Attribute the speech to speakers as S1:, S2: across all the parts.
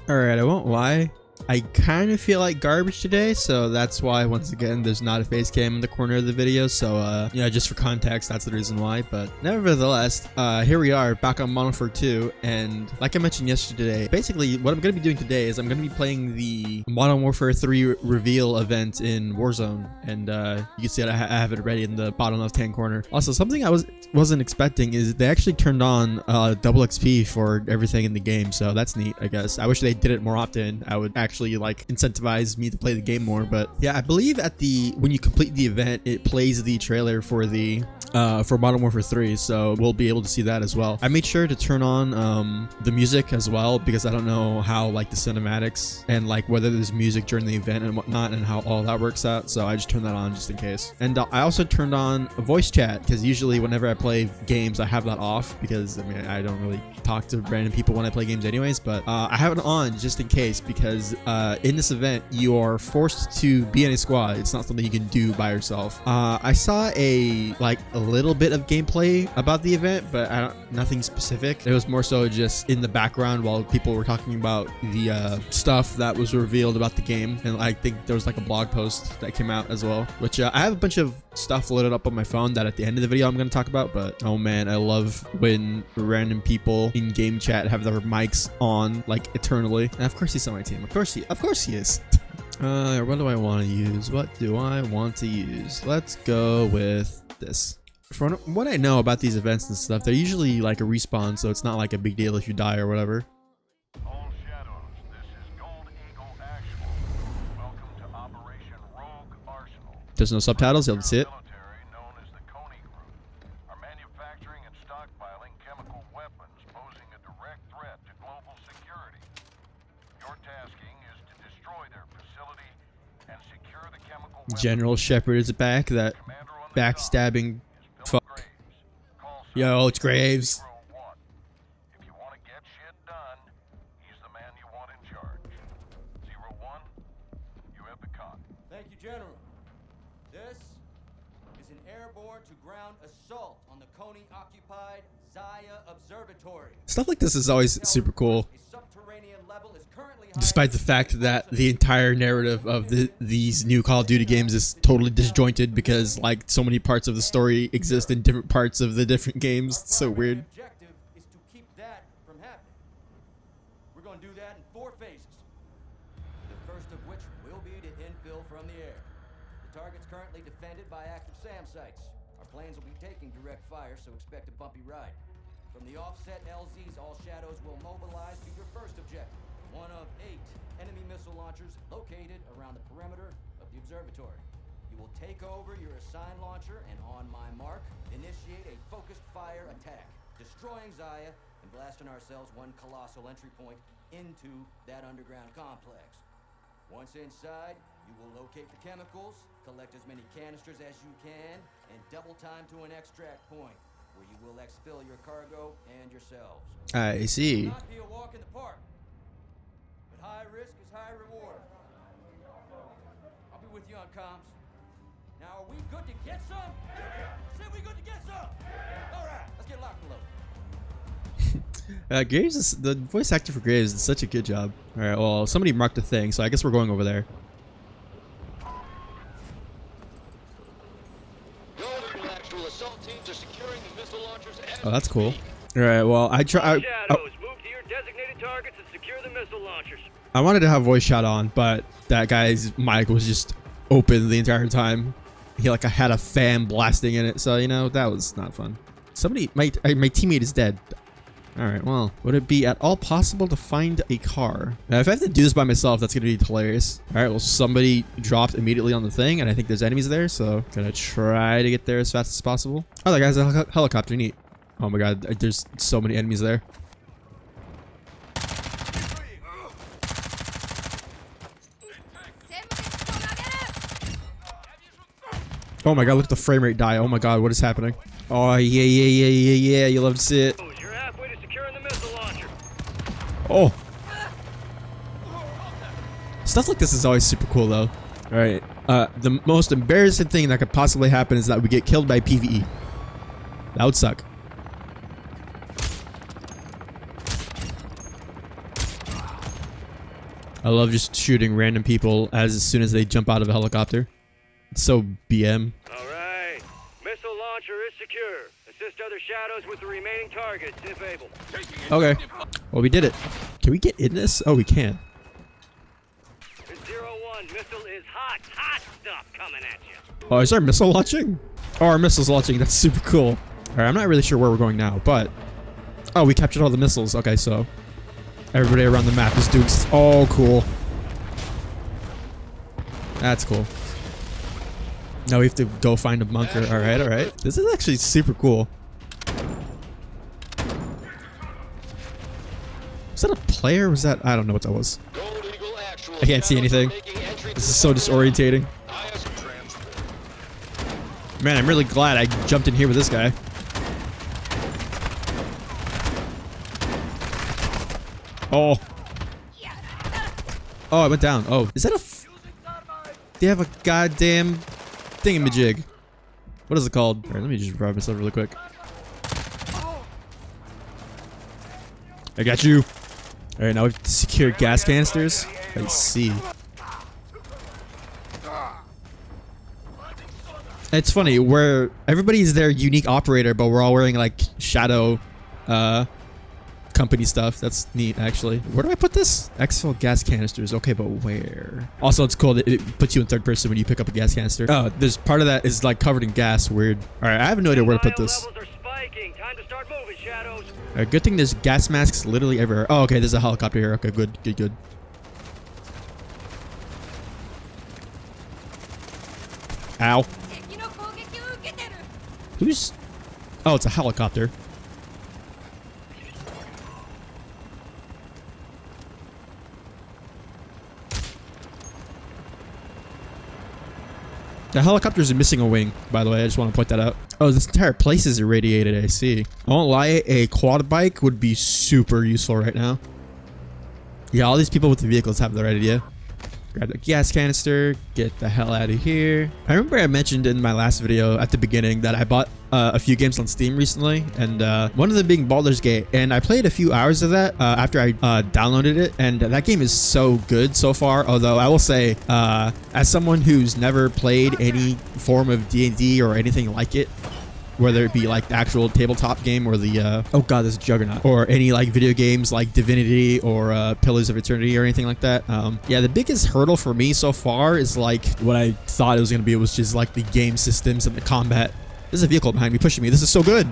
S1: Alright, I won't lie. I kind of feel like garbage today, so that's why, once again, there's not a face cam in the corner of the video. So, yeah, just for context, that's the reason why. But nevertheless, here we are back on Modern Warfare 2. And like I mentioned yesterday, basically what I'm going to be doing today is I'm going to be playing the Modern Warfare 3 reveal event in Warzone. And you can see that I have it ready in the bottom left-hand corner. Also, something I wasn't expecting is they actually turned on double XP for everything in the game. So that's neat, I guess. I wish they did it more often. I would actually like incentivize me to play the game more. But yeah, I believe at when you complete the event, it plays the trailer for the for Modern Warfare 3, so we'll be able to see that as well. I made sure to turn on the music as well, because I don't know how like the cinematics and like whether there's music during the event and whatnot and how all that works out, so I just turned that on just in case. And I also turned on a voice chat, because usually whenever I play games I have that off, because I mean I don't really talk to random people when I play games anyways, but I have it on just in case, because in this event you are forced to be in a squad. It's not something you can do by yourself. I saw a little bit of gameplay about the event, but nothing specific. It was more so just in the background while people were talking about the stuff that was revealed about the game, and I think there was like a blog post that came out as well, which I have a bunch of stuff loaded up on my phone that at the end of the video I'm going to talk about. But oh man, I love when random people in game chat have their mics on like eternally. And of course he's on my team. Of course he is. What do I want to use? What do I want to use? Let's go with this. From what I know about these events and stuff, they're usually like a respawn, so it's not like a big deal if you die or whatever.
S2: All Shadows, this is Gold Eagle Actual. Welcome to Operation Rogue Arsenal.
S1: There's no subtitles, you'll see it.
S2: Military known as the Coney Group are manufacturing and stockpiling chemical weapons posing a direct threat to global security. Your tasking is to destroy their facility and secure the chemical weapons.
S1: General Shepard is back, that backstabbing fuck. Yo, it's Graves.
S2: If you want to get shit done, he's the man you want in charge. 01, you have the con.
S3: Thank you, General. This is an airborne to ground assault on the Coney-occupied Zaya Observatory.
S1: Stuff like this is always super cool,
S3: A subterranean level is currently
S1: despite the fact that the entire narrative of these new Call of Duty games is totally disjointed, because like so many parts of the story exist in different parts of the different games. It's so weird.
S3: objective is to keep that from happening. We're going to do that in 4 phases. The first of which will be to infill from the air. The target's currently defended by active SAM sites. Our planes will be taking direct fire, so expect a bumpy ride. From the offset LZs, all Shadows will mobilize to your first objective, one of 8 enemy missile launchers located around the perimeter of the observatory. You will take over your assigned launcher and, on my mark, initiate a focused fire attack, destroying Zaya and blasting ourselves one colossal entry point into that underground complex. Once inside, you will locate the chemicals, collect as many canisters as you can, and double time to an extract point, where you will exfil your cargo and yourselves.
S1: I see.
S3: Not be a walk in the park, but high risk is high reward. I'll be with you on comms. Now, are we good to get some? Say we good to get some. All right, let's get locked and loaded.
S1: Graves is, the voice actor for Graves did such a good job. All right, well, somebody marked a thing, so I guess we're going over there. Oh, that's cool. All right, well,
S4: Shadows, move to your designated targets and secure the missile launchers.
S1: I wanted to have voice chat on, but that guy's mic was just open the entire time. He like had a fan blasting in it, so you know that was not fun. Somebody, my teammate is dead. All right, well, would it be at all possible to find a car? Now, if I have to do this by myself, that's gonna be hilarious. All right, well, somebody dropped immediately on the thing, and I think there's enemies there, so gonna try to get there as fast as possible. Oh, that guy's a helicopter. Neat. Oh my god, there's so many enemies there. Oh my god, look at the frame rate die. Oh my god, what is happening? Oh, yeah, you love to see it.
S4: You're halfway to securing the missile launcher.
S1: Oh. Stuff like this is always super cool, though. Alright, the most embarrassing thing that could possibly happen is that we get killed by PvE. That would suck. I love just shooting random people as soon as they jump out of a helicopter. It's so BM.
S4: All right. Missile launcher is secure. Assist other shadows with the remaining targets if able.
S1: Okay. Well, we did it. Can we get in this? Oh, we can.
S4: It's 0-1. Missile is hot stuff coming at you.
S1: Oh, is our missile launching? Oh, our missile's launching. That's super cool. All right, I'm not really sure where we're going now, but... Oh, we captured all the missiles. Okay, so... Everybody around the map is doing... Oh, cool. That's cool. Now we have to go find a bunker. All right, all right. This is actually super cool. Was that a player? Was that... I don't know what that was. I can't see anything. This is so disorientating. Man, I'm really glad I jumped in here with this guy. Oh. Oh, it went down. Oh, is that a... They have a goddamn thingamajig. What is it called? Alright, let me just revive myself really quick. I got you. Alright, now we have to secure gas canisters. I see. It's funny, where everybody's their unique operator, but we're all wearing like shadow company stuff. That's neat, actually. Where do I put this? Exfil gas canisters. Okay, but where? Also, it's cool that it puts you in third person when you pick up a gas canister. Oh, there's part of that is like covered in gas. Weird. All right, I have no idea where to put this.
S4: Levels are spiking. Time to start moving, shadows.
S1: All right, good thing there's gas masks literally everywhere. Oh, okay, there's a helicopter here. Okay, good, good, good. Ow. Who's... Oh, it's a helicopter. The helicopters are missing a wing, by the way. I just want to point that out. Oh, this entire place is irradiated, I see. I won't lie, a quad bike would be super useful right now. Yeah, all these people with the vehicles have the right idea. Grab the gas canister, get the hell out of here. I remember I mentioned in my last video at the beginning that I bought a few games on Steam recently, and one of them being Baldur's Gate, and I played a few hours of that after I downloaded it, and that game is so good so far. Although I will say, as someone who's never played any form of D&D or anything like it, whether it be like the actual tabletop game or the oh god, there's a Juggernaut, or any like video games like Divinity or Pillars of Eternity or anything like that. Yeah, the biggest hurdle for me so far is like what I thought it was gonna be, was just like the game systems and the combat. There's a vehicle behind me pushing me. This is so good.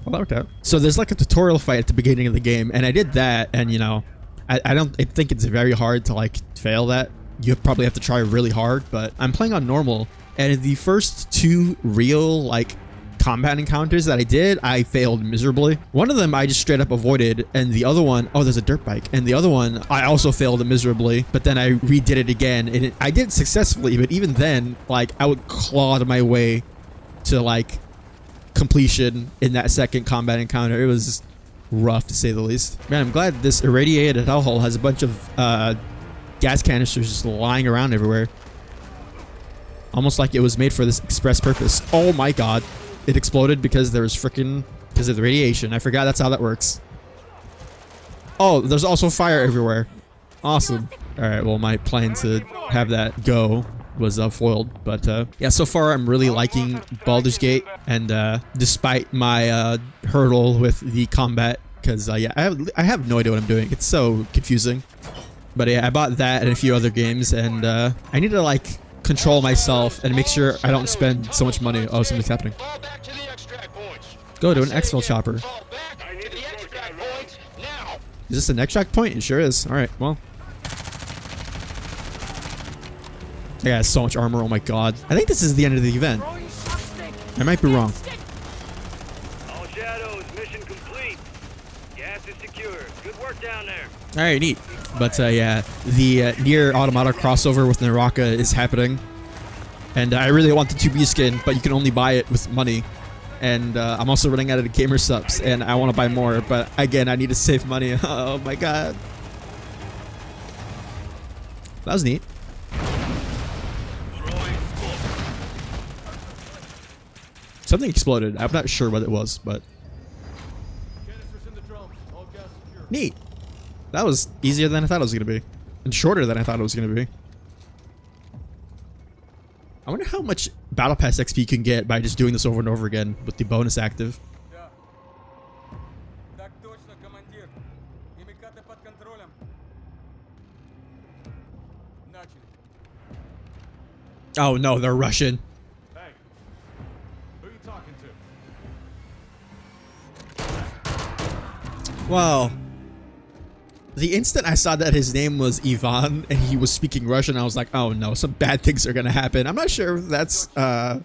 S1: Well, that worked out. So there's like a tutorial fight at the beginning of the game, and I did that, and you know, I don't think it's very hard to like fail that. You probably have to try really hard, but I'm playing on normal, and the first two real like combat encounters that I did, I failed miserably. One of them I just straight up avoided, and the other one, oh, there's a dirt bike, and the other one I also failed miserably, but then I redid it again, and I did successfully, but even then, like, I would claw my way to like completion in that second combat encounter. It was rough, to say the least. Man, I'm glad this irradiated hellhole has a bunch of gas canisters just lying around everywhere. Almost like it was made for this express purpose. Oh my god. It exploded because there was because of the radiation. I forgot that's how that works. Oh, there's also fire everywhere. Awesome. Alright, well, my plan to have that go was foiled, but yeah, so far I'm really liking Baldur's Gate, and despite my hurdle with the combat, because yeah, I have no idea what I'm doing. It's so confusing. But yeah, I bought that and a few other games, and I need to like control myself and make sure I don't spend so much money. Oh, something's happening. Go to an exfil chopper. Is this an extract point? It sure is. All right, well. I got so much armor. Oh my god. I think this is the end of the event. I might be wrong.
S4: All shadows, mission complete. Gas is secure. Good work down there.
S1: Alright, neat. But yeah, the near automata crossover with Naraka is happening. And I really want the 2B skin, but you can only buy it with money. And I'm also running out of gamer subs, and I want to buy more. But again, I need to save money. Oh my god. That was neat. Something exploded. I'm not sure what it was, but
S2: Canisters in the drums. All gas secure.
S1: neat. That was easier than I thought it was going to be. And shorter than I thought it was going to be. I wonder how much Battle Pass XP you can get by just doing this over and over again with the bonus active.
S5: Да. Так точно, командир. Химикаты под контролем. Начали.
S1: Oh no, they're Russian.
S2: Hey, who you talking to?
S1: Well, the instant I saw that his name was Ivan and he was speaking Russian, I was like, oh no, some bad things are gonna happen. I'm not sure if that's
S5: Командир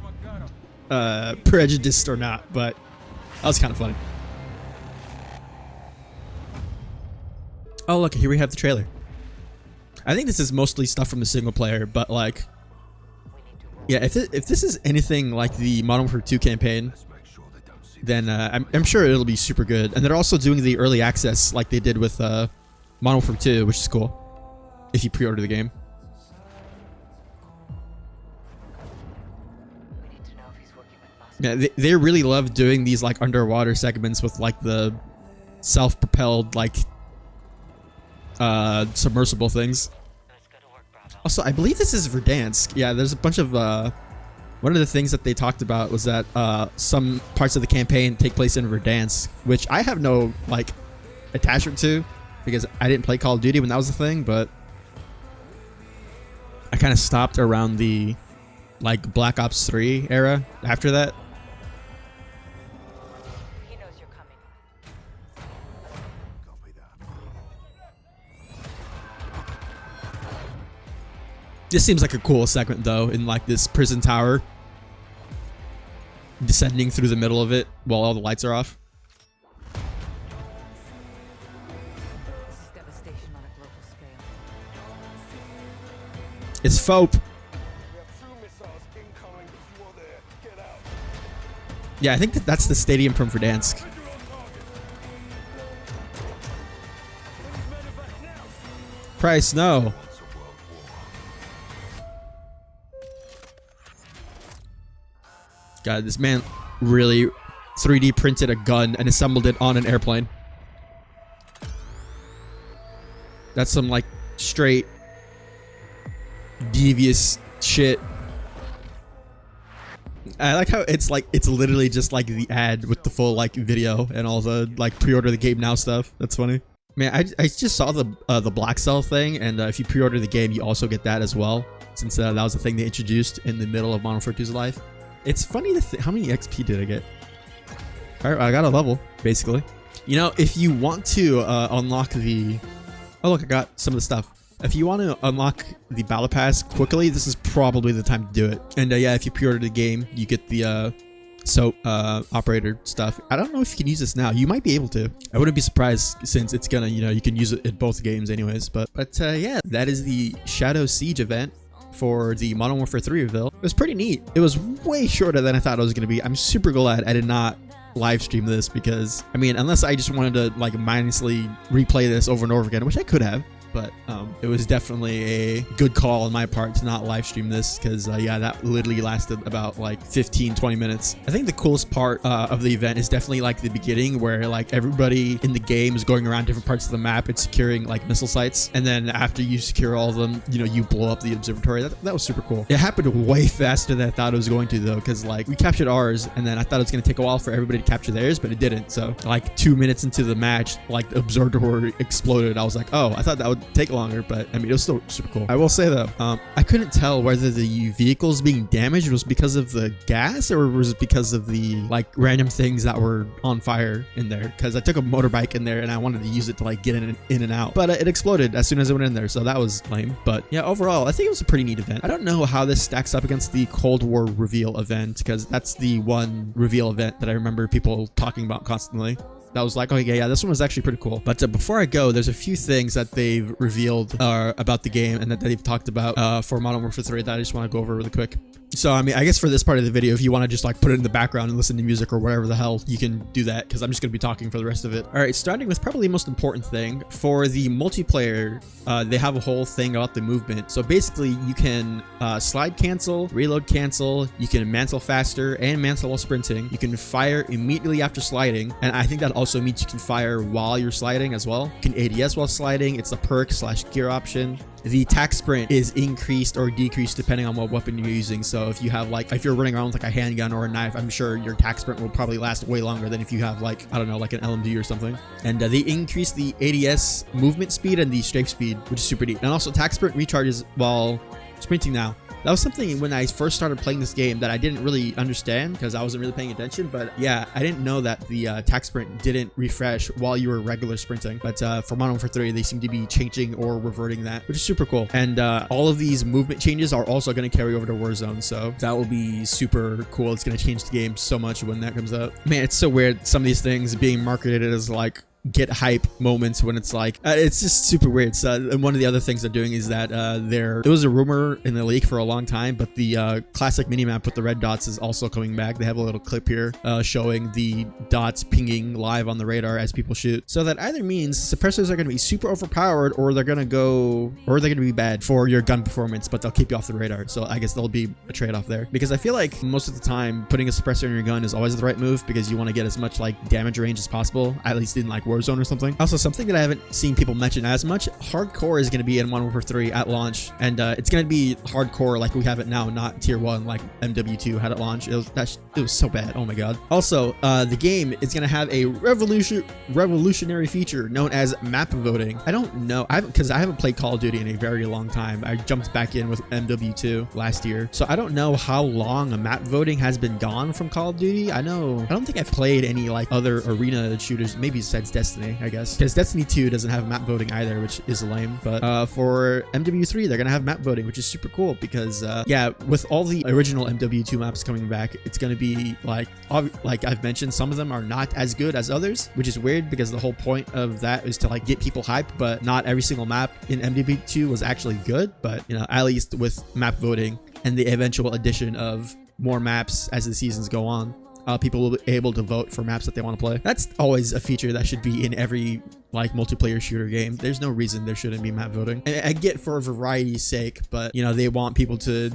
S5: Макаров.
S1: prejudiced or not, but that was kind of funny. Oh look, here we have the trailer. I think this is mostly stuff from the single player, but like, yeah, if this is anything like the Modern Warfare 2 campaign, then I'm sure it'll be super good. And they're also doing the early access like they did with Modern Warfare 2, which is cool if you pre-order the game. Yeah, they really love doing these like underwater segments with like the self-propelled like submersible things. Also, I believe this is Verdansk. Yeah, there's a bunch of one of the things that they talked about was that some parts of the campaign take place in Verdansk, which I have no like attachment to because I didn't play Call of Duty when that was a thing, but I kind of stopped around the like Black Ops 3 era after that.
S6: He knows you're coming.
S1: This seems like a cool segment though, in like this prison tower, descending through the middle of it while all the lights are off.
S6: This is devastation on a global scale.
S1: It's FOP.
S2: We have true missiles incoming. If you are there, get out.
S1: Yeah, I think that's the stadium from Verdansk.
S2: Visual on target.
S1: Price, no. God, this man really 3D printed a gun and assembled it on an airplane. That's some like straight devious shit. I like how it's literally just like the ad with the full like video and all the like pre-order the game now stuff. That's funny. Man, I just saw the Black Cell thing, and if you pre-order the game, you also get that as well, since that was the thing they introduced in the middle of Modern Warfare 2's life. It's funny to how many XP did I get? All right, I got a level basically. You know, if you want to unlock the, oh look, I got some of the stuff. If you want to unlock the Battle Pass quickly, this is probably the time to do it. And yeah, if you pre-order the game, you get the operator stuff. I don't know if you can use this now. You might be able to. I wouldn't be surprised since it's gonna, you know, you can use it in both games anyways. But yeah, that is the Shadow Siege event for the Modern Warfare 3 reveal. It was pretty neat. It was way shorter than I thought it was gonna be. I'm super glad I did not live stream this because, I mean, unless I just wanted to like mindlessly replay this over and over again, which I could have. But it was definitely a good call on my part to not live stream this because yeah, that literally lasted about like 15-20 minutes. I think the coolest part of the event is definitely like the beginning where like everybody in the game is going around different parts of the map and securing like missile sites, and then after you secure all of them, you know, you blow up the observatory. That was super cool. It happened way faster than I thought it was going to though, because like we captured ours and then I thought it was going to take a while for everybody to capture theirs, but it didn't. So like 2 minutes into the match, like the observatory exploded. I was like, oh, I thought that would take longer, but I mean, it was still super cool. I will say though, I couldn't tell whether the vehicles being damaged was because of the gas or was it because of the like random things that were on fire in there, because I took a motorbike in there and I wanted to use it to like get in and out, but it exploded as soon as I went in there, so that was lame. But yeah, overall I think it was a pretty neat event. I don't know how this stacks up against the Cold War reveal event, because that's the one reveal event that I remember people talking about constantly. That was like, oh yeah, this one was actually pretty cool. But before I go, there's a few things that they've revealed about the game and that they've talked about for Modern Warfare 3 that I just want to go over really quick. So, I mean, I guess for this part of the video, if you want to just like put it in the background and listen to music or whatever the hell, you can do that because I'm just going to be talking for the rest of it. All right, starting with probably the most important thing for the multiplayer, they have a whole thing about the movement. So basically you can slide cancel, reload cancel, you can mantle faster and mantle while sprinting. You can fire immediately after sliding. And I think that also means you can fire while you're sliding as well. You can ADS while sliding. It's a perk / gear option. The attack sprint is increased or decreased depending on what weapon you're using. So if you have like, if you're running around with like a handgun or a knife, I'm sure your attack sprint will probably last way longer than if you have like, I don't know, like an LMG or something. And they increase the ADS movement speed and the strafe speed, which is super neat. And also attack sprint recharges while sprinting now. That was something when I first started playing this game that I didn't really understand because I wasn't really paying attention. But yeah, I didn't know that the attack sprint didn't refresh while you were regular sprinting. But for Modern Warfare 3, they seem to be changing or reverting that, which is super cool. And all of these movement changes are also going to carry over to Warzone. So that will be super cool. It's going to change the game so much when that comes out. Man, it's so weird. Some of these things being marketed as like get hype moments when it's like it's just super weird. So and one of the other things they're doing is that there was a rumor in the leak for a long time, but the classic minimap with the red dots is also coming back. They have a little clip here showing the dots pinging live on the radar as people shoot. So that either means suppressors are going to be super overpowered or they're going to be bad for your gun performance, but they'll keep you off the radar. So I guess there'll be a trade-off there, because I feel like most of the time putting a suppressor in your gun is always the right move because you want to get as much like damage range as possible, at least in like Warzone or something. Also, something that I haven't seen people mention as much, hardcore is going to be in Modern Warfare 3 at launch, and it's going to be hardcore like we have it now, not tier 1 like MW2 had at launch. It was so bad. Oh my god. Also, the game is going to have a revolutionary feature known as map voting. I don't know, because I haven't played Call of Duty in a very long time. I jumped back in with MW2 last year, so I don't know how long a map voting has been gone from Call of Duty. I don't think I've played any like other arena shooters, maybe besides Destiny, I guess, because Destiny 2 doesn't have map voting either, which is lame. But for MW3, they're gonna have map voting, which is super cool because yeah, with all the original MW2 maps coming back, it's gonna be like I've mentioned, some of them are not as good as others, which is weird because the whole point of that is to like get people hyped, but not every single map in MW2 was actually good. But you know, at least with map voting and the eventual addition of more maps as the seasons go on, people will be able to vote for maps that they want to play. That's always a feature that should be in every like multiplayer shooter game. There's no reason there shouldn't be map voting. And I get for variety's sake, but you know, they want people to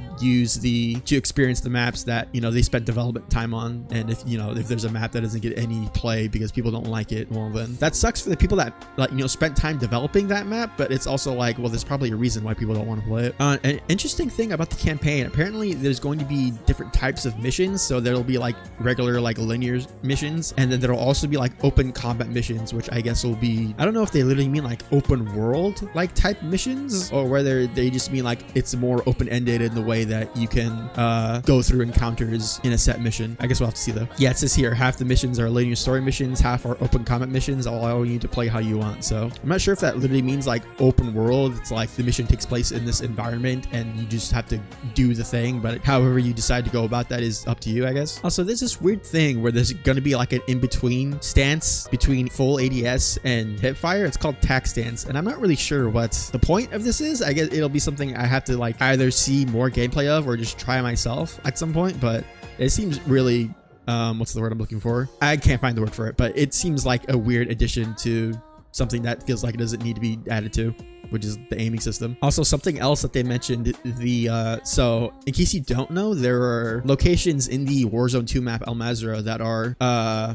S1: experience the maps that, you know, they spent development time on. And if there's a map that doesn't get any play because people don't like it, well then that sucks for the people that like, you know, spent time developing that map. But it's also like, well, there's probably a reason why people don't want to play it. An interesting thing about the campaign, apparently there's going to be different types of missions. So there'll be like regular like linear missions, and then there'll also be like open combat missions, which I guess will be, I don't know if they literally mean like open world like type missions, or whether they just mean like it's more open-ended in the way that you can go through encounters in a set mission. I guess we'll have to see though. Yeah, it says here half the missions are linear story missions, half are open combat missions, allowing you to play how you want. So I'm not sure if that literally means like open world. It's like the mission takes place in this environment and you just have to do the thing, but however you decide to go about that is up to you, I guess. Also, there's this weird thing where there's gonna be like an in-between stance between full ADS and hipfire. It's called tac stance, and I'm not really sure what the point of this is. I guess it'll be something I have to like either see more gameplay of or just try myself at some point, but it seems really what's the word I'm looking for? I can't find the word for it, but it seems like a weird addition to something that feels like it doesn't need to be added to, which is the aiming system. Also, something else that they mentioned, so in case you don't know, there are locations in the Warzone 2 map Al Mazrah that are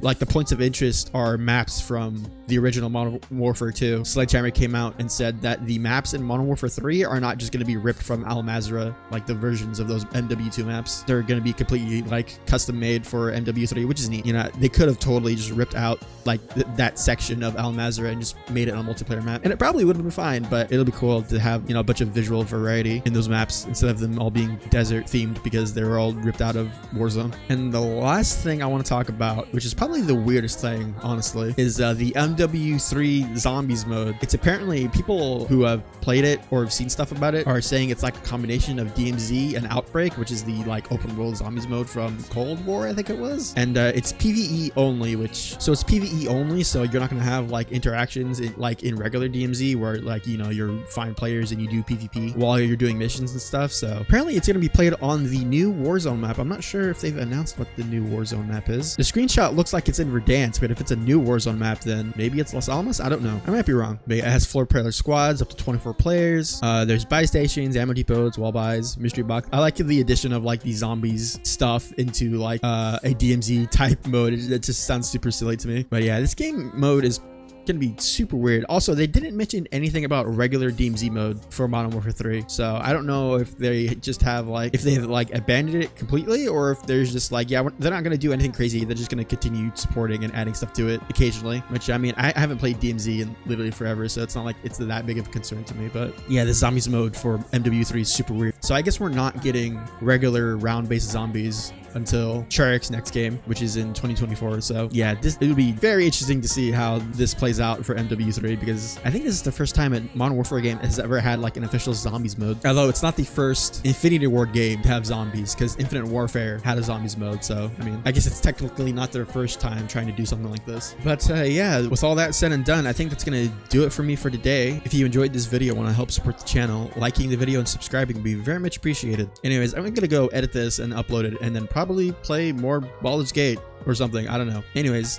S1: like the points of interest are maps from the original Modern Warfare 2. Sledgehammer came out and said that the maps in Modern Warfare 3 are not just going to be ripped from Al Mazrah, like the versions of those MW2 maps. They're going to be completely like custom made for MW3, which is neat. You know, they could have totally just ripped out like that section of Al Mazrah and just made it on a multiplayer map, and it probably would have been fine, but it'll be cool to have, you know, a bunch of visual variety in those maps instead of them all being desert themed because they were all ripped out of Warzone. And the last thing I want to talk about, which is probably the weirdest thing, honestly, is the MW3 zombies mode. It's apparently, people who have played it or have seen stuff about it are saying it's like a combination of DMZ and Outbreak, which is the like open world zombies mode from Cold War, I think it was. And it's PvE only, so it's PvE only, so you're not going to have like interactions in regular DMZ where like, you know, you find players and you do PvP while you're doing missions and stuff. So apparently it's going to be played on the new Warzone map. I'm not sure if they've announced what the new Warzone map is. The screenshot looks like it's in Verdansk, but if it's a new Warzone map, then maybe it's Los Alamos. I don't know. I might be wrong. But it has 4 player squads, up to 24 players. There's buy stations, ammo depots, wall buys, mystery box. I like the addition of like the zombies stuff into like a DMZ type mode. It just sounds super silly to me. But yeah, this game mode is gonna be super weird. Also, they didn't mention anything about regular DMZ mode for Modern Warfare 3, so I don't know if they just have like, if they've like abandoned it completely, or if there's just like, yeah, they're not gonna do anything crazy. They're just gonna continue supporting and adding stuff to it occasionally, which I mean, I haven't played DMZ in literally forever, so it's not like it's that big of a concern to me. But yeah, the zombies mode for MW3 is super weird. So I guess we're not getting regular round-based zombies until Shark's next game, which is in 2024. So yeah, it would be very interesting to see how this plays out for MW3, because I think this is the first time a Modern Warfare game has ever had like an official zombies mode. Although it's not the first Infinity Ward game to have zombies, because Infinite Warfare had a zombies mode. So I mean, I guess it's technically not their first time trying to do something like this. But yeah, with all that said and done, I think that's gonna do it for me for today. If you enjoyed this video and want to help support the channel, liking the video and subscribing would be very much appreciated. Anyways, I'm gonna go edit this and upload it, and then probably play more Baldur's Gate or something. I don't know. Anyways,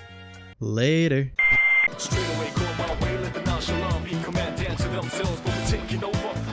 S1: later.
S7: Straight away, go my way, let the nonchalant be command, dance to themselves, but we're taking over.